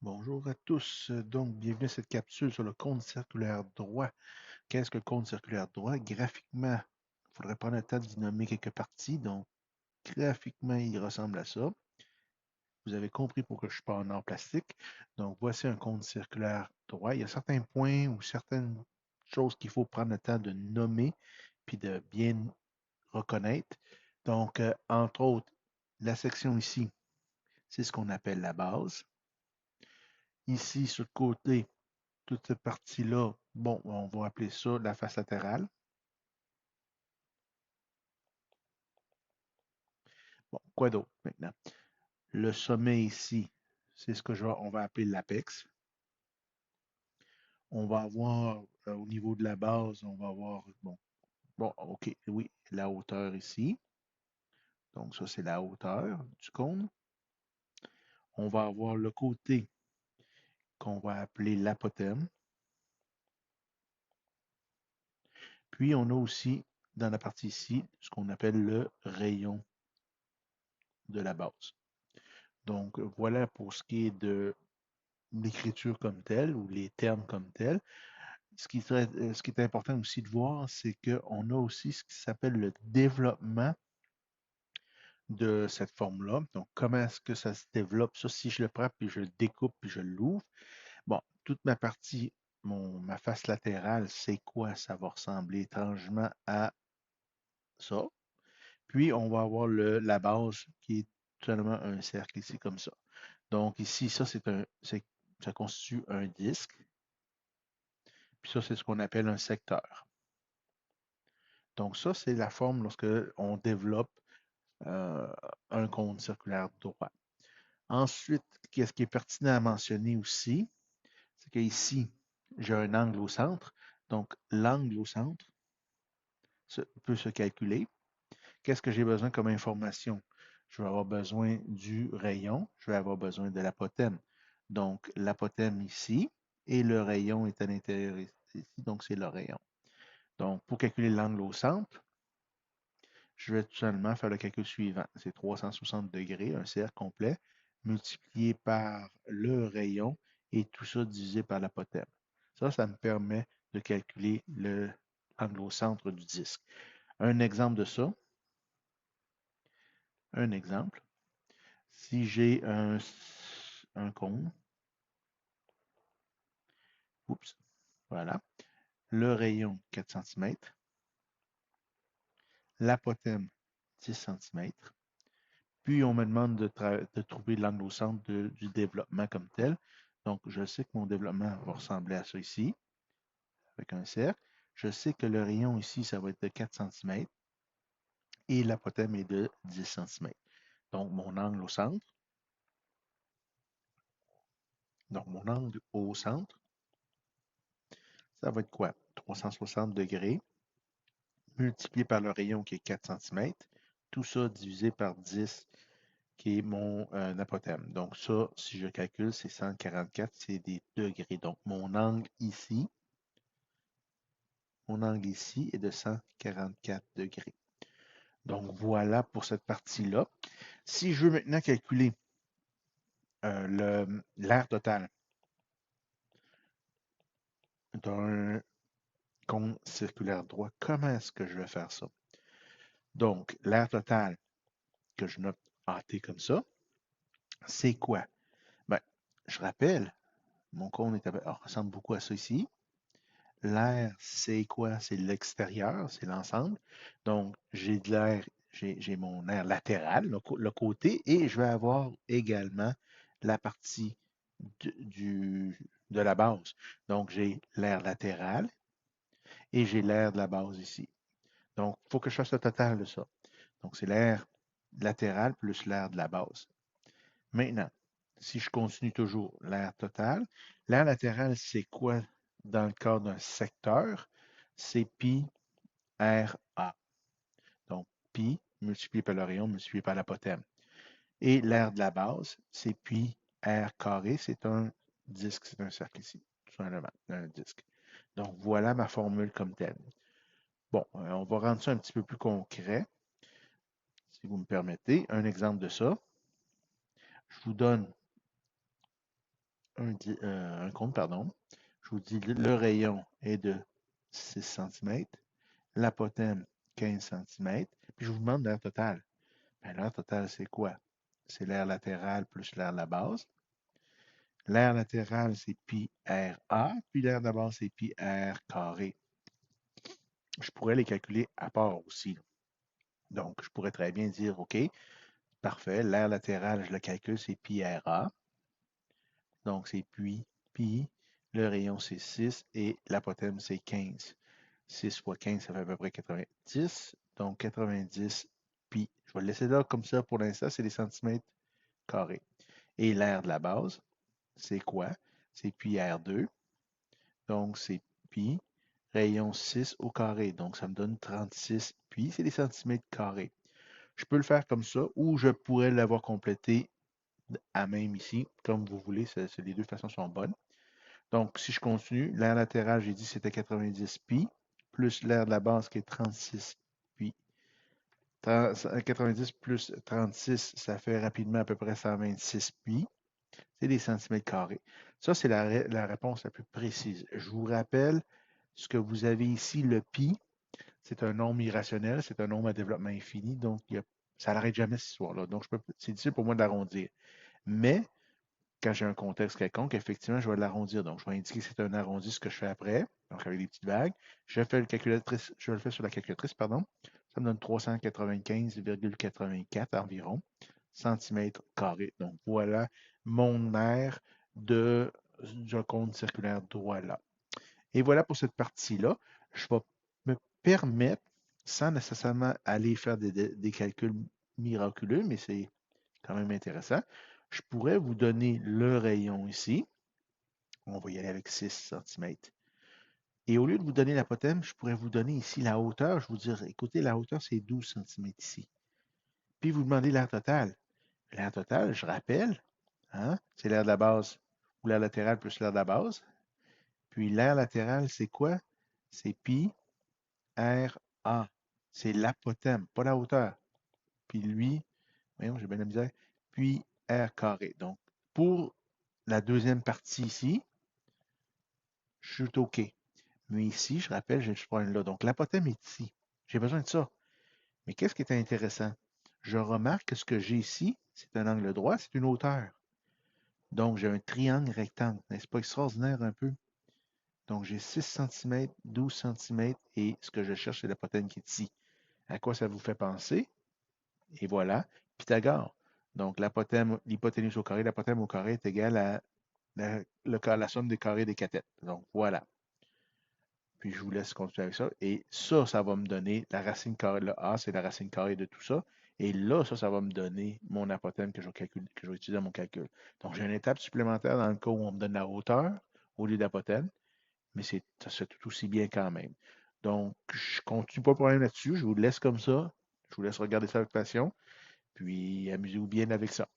Bonjour à tous. Donc, bienvenue à cette capsule sur le cône circulaire droit. Qu'est-ce que le cône circulaire droit? Graphiquement, il faudrait prendre le temps d'y nommer quelques parties. Donc, graphiquement, il ressemble à ça. Vous avez compris pourquoi je ne suis pas en or plastique. Donc, voici un cône circulaire droit. Il y a certains points ou certaines choses qu'il faut prendre le temps de nommer puis de bien reconnaître. Donc, entre autres, la section ici, c'est ce qu'on appelle la base. Ici, sur le côté, toute cette partie-là, bon, on va appeler ça la face latérale. Bon, quoi d'autre maintenant? Le sommet ici, c'est ce que on va appeler l'apex. On va avoir, au niveau de la base, on va avoir, bon, OK, oui, la hauteur ici. Donc, ça, c'est la hauteur du cône. On va avoir le côté qu'on va appeler l'apothème. Puis, on a aussi, dans la partie ici, ce qu'on appelle le rayon de la base. Donc, voilà pour ce qui est de l'écriture comme telle ou les termes comme tels. Ce qui est important aussi de voir, c'est qu'on a aussi ce qui s'appelle le développement de cette forme-là. Donc, comment est-ce que ça se développe? Ça, si je le prends, puis je le découpe, puis je l'ouvre, bon, toute ma partie, ma face latérale, c'est quoi? Ça va ressembler étrangement à ça. Puis, on va avoir la base qui est tout simplement un cercle ici, comme ça. Donc, ici, ça, ça constitue un disque. Puis ça, c'est ce qu'on appelle un secteur. Donc ça, c'est la forme lorsque on développe euh, un cône circulaire droit. Ensuite, qu'est-ce qui est pertinent à mentionner aussi, c'est qu'ici, j'ai un angle au centre. Donc, l'angle au centre peut se calculer. Qu'est-ce que j'ai besoin comme information? Je vais avoir besoin du rayon, je vais avoir besoin de l'apothème. Donc, l'apothème ici, et le rayon est à l'intérieur ici, donc c'est le rayon. Donc, pour calculer l'angle au centre, je vais tout simplement faire le calcul suivant. C'est 360 degrés, un cercle complet, multiplié par le rayon et tout ça divisé par l'apothème. Ça me permet de calculer l'angle au centre du disque. Un exemple de ça, un exemple, si j'ai un cône, oups, voilà, le rayon 4 cm, l'apothème 10 cm, puis on me demande de trouver l'angle au centre du développement comme tel. Donc, je sais que mon développement va ressembler à ça ici, avec un cercle. Je sais que le rayon ici, ça va être de 4 cm et l'apothème est de 10 cm. Donc, mon angle au centre, ça va être quoi? 360 degrés multiplié par le rayon qui est 4 cm. Tout ça divisé par 10 qui est mon apothème. Donc ça, si je calcule, c'est 144, c'est des degrés. Donc mon angle ici est de 144 degrés. Donc voilà pour cette partie-là. Si je veux maintenant calculer l'aire totale d'un cône circulaire droit, comment est-ce que je vais faire ça? Donc, l'aire totale que je note AT comme ça, c'est quoi? Ben, je rappelle, mon cône ressemble beaucoup à ça ici. L'air, c'est quoi? C'est l'extérieur, c'est l'ensemble. Donc, j'ai de l'air, j'ai mon air latéral, le côté, et je vais avoir également la partie de la base. Donc, j'ai l'air latéral et j'ai l'air de la base ici. Donc, il faut que je fasse le total de ça. Donc, c'est l'air latéral plus l'air de la base. Maintenant, si je continue toujours l'air latéral, c'est quoi dans le cas d'un secteur? C'est pi r a. Donc, pi multiplié par le rayon multiplié par l'apothème. Et l'air de la base, c'est pi r carré, c'est un disque, c'est un cercle ici, tout simplement, un disque. Donc, voilà ma formule comme telle. Bon, on va rendre ça un petit peu plus concret, si vous me permettez. Un exemple de ça. Je vous donne un compte, pardon. Je vous dis le rayon est de 6 cm, l'apothème 15 cm, puis je vous demande l'air total. Ben, l'air total, c'est quoi? C'est l'air latéral plus l'air de la base. L'air latéral, c'est pi r a, puis l'air de la base, c'est pi r carré. Je pourrais les calculer à part aussi. Donc, je pourrais très bien dire, OK, parfait, l'air latéral, je le calcule, c'est pi r a. Donc, c'est pi, le rayon, c'est 6 et l'apothème, c'est 15. 6 fois 15, ça fait à peu près 90. Donc, 90 pi. Je vais le laisser là comme ça pour l'instant, c'est des centimètres carrés. Et l'air de la base, c'est quoi? C'est pi R2. Donc, c'est pi rayon 6 au carré. Donc, ça me donne 36 pi. C'est des centimètres carrés. Je peux le faire comme ça ou je pourrais l'avoir complété à même ici, comme vous voulez. Les deux façons sont bonnes. Donc, si je continue, l'air latéral, j'ai dit c'était 90 pi, plus l'air de la base qui est 36 pi. 90 plus 36, ça fait rapidement à peu près 126 pi. C'est des centimètres carrés. Ça, c'est la réponse la plus précise. Je vous rappelle, ce que vous avez ici, le pi, c'est un nombre irrationnel, c'est un nombre à développement infini, donc ça n'arrête jamais cette histoire-là. Donc, c'est difficile pour moi d'arrondir. Mais, quand j'ai un contexte quelconque, effectivement, je vais l'arrondir. Donc, je vais indiquer que c'est un arrondi, ce que je fais après, donc avec des petites vagues. Je le fais sur la calculatrice, pardon. Ça me donne 395,84 environ centimètres carrés. Donc, voilà mon aire d'un cône circulaire droit là. Et voilà pour cette partie-là. Je vais me permettre, sans nécessairement aller faire des calculs miraculeux, mais c'est quand même intéressant, je pourrais vous donner le rayon ici. On va y aller avec 6 cm. Et au lieu de vous donner l'apothème, je pourrais vous donner ici la hauteur. Je vous dire, écoutez, la hauteur, c'est 12 cm ici. Puis vous demandez l'air total. L'air total, je rappelle, hein, c'est l'air de la base ou l'air latéral plus l'air de la base. Puis l'air latéral, c'est quoi? C'est pi r a. C'est l'apothème, pas la hauteur. Puis lui, voyons, j'ai bien la misère. Puis r carré. Donc, pour la deuxième partie ici, je suis OK. Mais ici, je rappelle, j'ai ce problème-là. Donc, l'apothème est ici. J'ai besoin de ça. Mais qu'est-ce qui est intéressant? Je remarque que ce que j'ai ici, c'est un angle droit, c'est une hauteur. Donc, j'ai un triangle rectangle. N'est-ce pas extraordinaire un peu? Donc, j'ai 6 cm, 12 cm et ce que je cherche, c'est l'apothème qui est ici. À quoi ça vous fait penser? Et voilà, Pythagore. Donc, l'hypoténuse au carré, l'apothème au carré est égal à la somme des carrés des cathètes. Donc, voilà. Puis, je vous laisse continuer avec ça. Et ça va me donner la racine carrée. Le A, c'est la racine carrée de tout ça. Et là, ça va me donner mon apothème que je vais utiliser dans mon calcul. Donc, j'ai une étape supplémentaire dans le cas où on me donne la hauteur au lieu d'apothème, mais ça se fait tout aussi bien quand même. Donc, je continue pas de problème là-dessus. Je vous laisse comme ça. Je vous laisse regarder ça avec passion. Puis, amusez-vous bien avec ça.